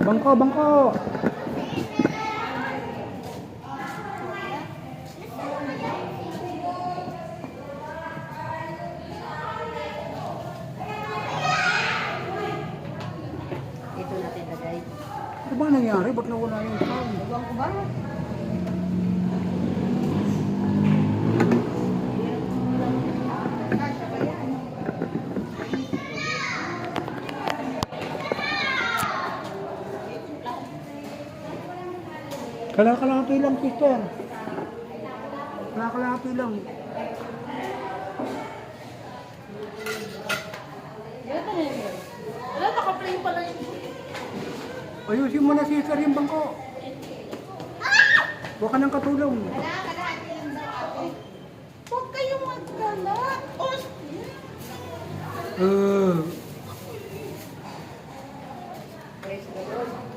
Bangko, bangko. Ito natin lagay. Ano ba nangyari? Ba't nawala yung sound? Nagawang ko ba? Kasya ba yan? Kalakalati lang, sister. Kalakalati lang. Ito na yun. Wala, naka-play pala yun. Ayusin mo na, sister, yung bangko. Huwag ka nang katulong. Kalahati lang daw ate. Huwag kayong magkalat. Uh, Praise the Lord.